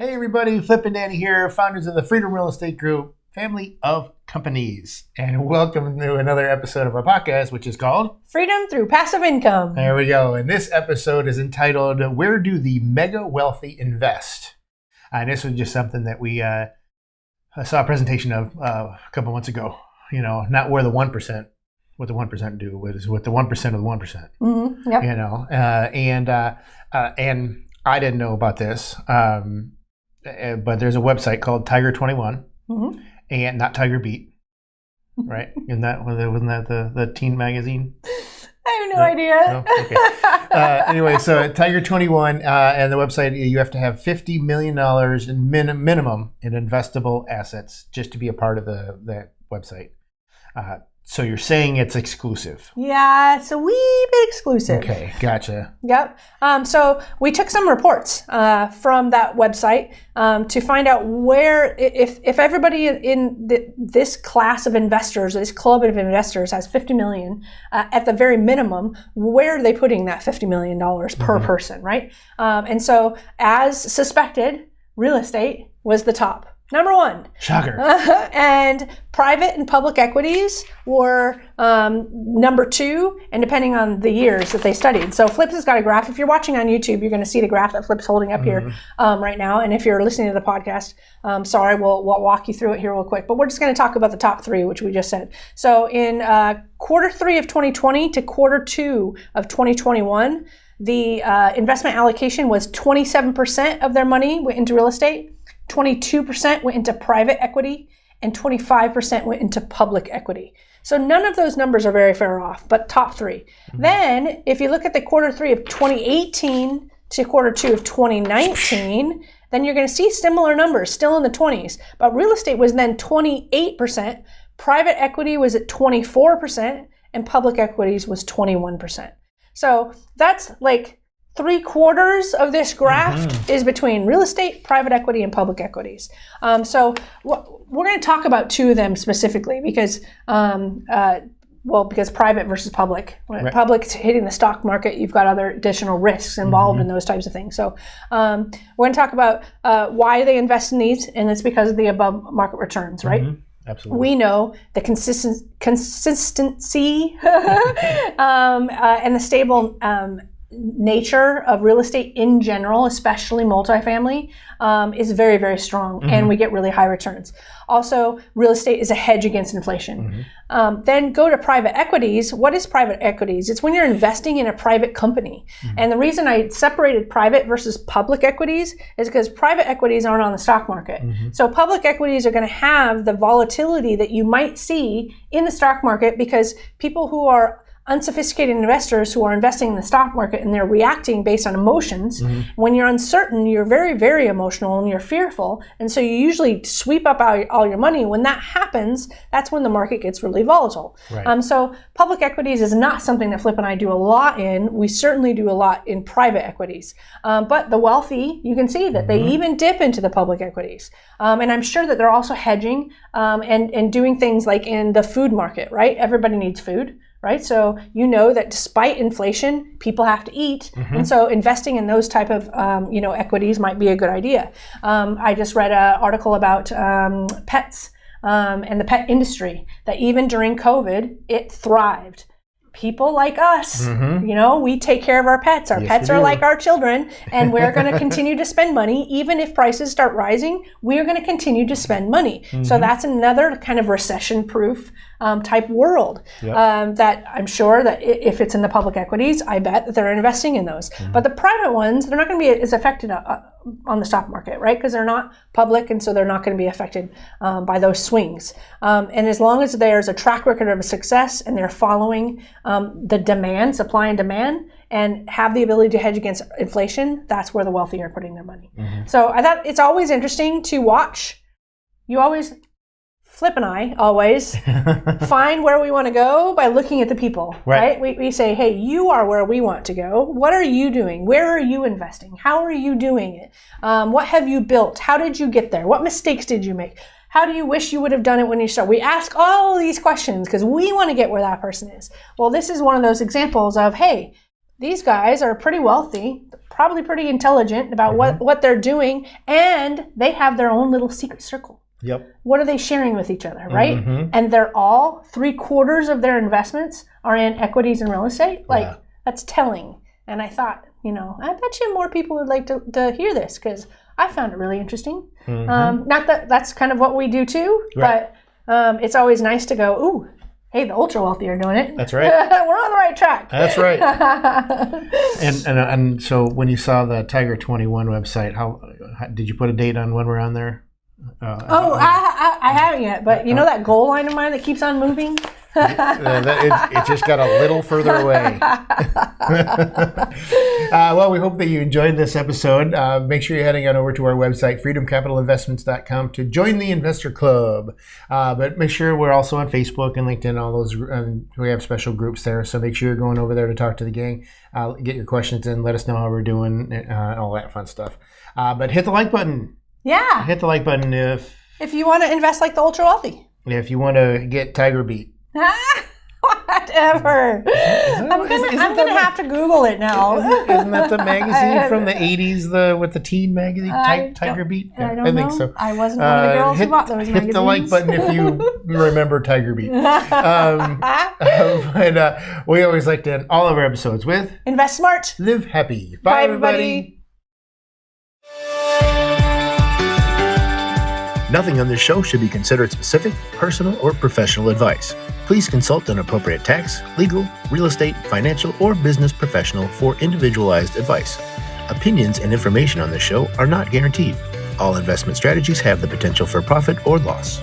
Hey everybody, Flip and Danny here, founders of the Freedom Real Estate Group, family of companies. And welcome to another episode of our podcast, which is called Freedom Through Passive Income. There we go. And this episode is entitled, Where Do the Mega Wealthy Invest? And this was just something that we saw a presentation of a couple months ago. You know, not where the 1%, what the 1% do, but it's what the 1% of the 1%. Mm-hmm. Yep. You know, and I didn't know about this. But there's a website called Tiger 21, and not Tiger Beat, right? Wasn't that the teen magazine? I have no idea. No? Okay. Anyway, so Tiger 21 and the website, you have to have $50 million in minimum in investable assets just to be a part of that website. So you're saying it's exclusive? Yeah, it's a wee bit exclusive. Okay, gotcha. Yep. So we took some reports from that website to find out where, if everybody in this class of investors, this club of investors has $50 million at the very minimum, where are they putting that $50 million per person, right? And so as suspected, real estate was the top. Number one. Shocker. And private and public equities were number two, and depending on the years that they studied. So Flip has got a graph. If you're watching on YouTube, you're going to see the graph that Flip's holding up here right now. And if you're listening to the podcast, sorry, we'll walk you through it here real quick. But we're just going to talk about the top three, which we just said. So in quarter three of 2020 to quarter two of 2021, the investment allocation was 27% of their money went into real estate. 22% went into private equity, and 25% went into public equity. So none of those numbers are very far off, but top three. Then, if you look at the quarter three of 2018 to quarter two of 2019, then you're going to see similar numbers, still in the 20s. But real estate was then 28%, private equity was at 24%, and public equities was 21%. So that's like 3/4 of this graph is between real estate, private equity, and public equities. So we're going to talk about two of them specifically because, because private versus public. When public's hitting the stock market, you've got other additional risks involved in those types of things. So we're going to talk about why they invest in these, and it's because of the above market returns, right? Absolutely. We know the consistency and the stable nature of real estate in general, especially multifamily, is very, very strong, and we get really high returns. Also, real estate is a hedge against inflation. Then go to private equities. What is private equities? It's when you're investing in a private company. And the reason I separated private versus public equities is because private equities aren't on the stock market. So public equities are going to have the volatility that you might see in the stock market because people who are unsophisticated investors who are investing in the stock market and they're reacting based on emotions. When you're uncertain, you're very, very emotional and you're fearful. And so you usually sweep up all your money. When that happens, that's when the market gets really volatile. So public equities is not something that Flip and I do a lot in. We certainly do a lot in private equities. But the wealthy, you can see that they even dip into the public equities. And I'm sure that they're also hedging and doing things like in the food market, right? Everybody needs food. Right, so you know that despite inflation, people have to eat, and so investing in those type of equities might be a good idea. I just read an article about pets and the pet industry that even during COVID, it thrived. People like us, we take care of our pets. Our pets are like our children, and we're going to continue to spend money. Even if prices start rising, we're going to continue to spend money. So that's another kind of recession-proof type world that I'm sure that if it's in the public equities, I bet that they're investing in those. But the private ones, they're not going to be as affected on the stock market, right? Because they're not public, and so they're not going to be affected by those swings. And as long as there's a track record of success and they're following the demand, supply and demand, and have the ability to hedge against inflation, that's where the wealthy are putting their money. So I thought it's always interesting to watch. Flip and I always find where we want to go by looking at the people, right? We say, hey, you are where we want to go. What are you doing? Where are you investing? How are you doing it? What have you built? How did you get there? What mistakes did you make? How do you wish you would have done it when you started? We ask all these questions because we want to get where that person is. Well, this is one of those examples of, hey, these guys are pretty wealthy. probably pretty intelligent about what they're doing, and they have their own little secret circle. Yep. What are they sharing with each other, right? Mm-hmm. And they're all 3/4 of their investments are in equities and real estate. Like, that's telling. And I thought, I bet you more people would like to hear this, because I found it really interesting. Mm-hmm. Not that that's kind of what we do too, Right. but it's always nice to go, ooh, hey, the ultra wealthy are doing it. That's right. We're on the right track. That's right. and so when you saw the Tiger 21 website, how did you put a date on when we're on there? I haven't yet, but you know that goal line of mine that keeps on moving? It just got a little further away. Well, we hope that you enjoyed this episode. Make sure you're heading on over to our website, freedomcapitalinvestments.com, to join the Investor Club. But make sure we're also on Facebook and LinkedIn, all those. We have special groups there, so make sure you're going over there to talk to the gang. Get your questions in, let us know how we're doing, all that fun stuff. But hit the like button. Yeah. Hit the like button if you want to invest like the ultra wealthy. you want to get Tiger beat. Whatever. I'm gonna have to Google it now. Isn't that the magazine from the 80s, with the teen magazine, Tiger Beat? I don't know. think so. I wasn't one of the girls who bought those magazines. Hit the like button if you remember Tiger Beat. But we always like to end all of our episodes with invest smart, live happy. Bye, everybody. Nothing on this show should be considered specific, personal, or professional advice. Please consult an appropriate tax, legal, real estate, financial, or business professional for individualized advice. Opinions and information on this show are not guaranteed. All investment strategies have the potential for profit or loss.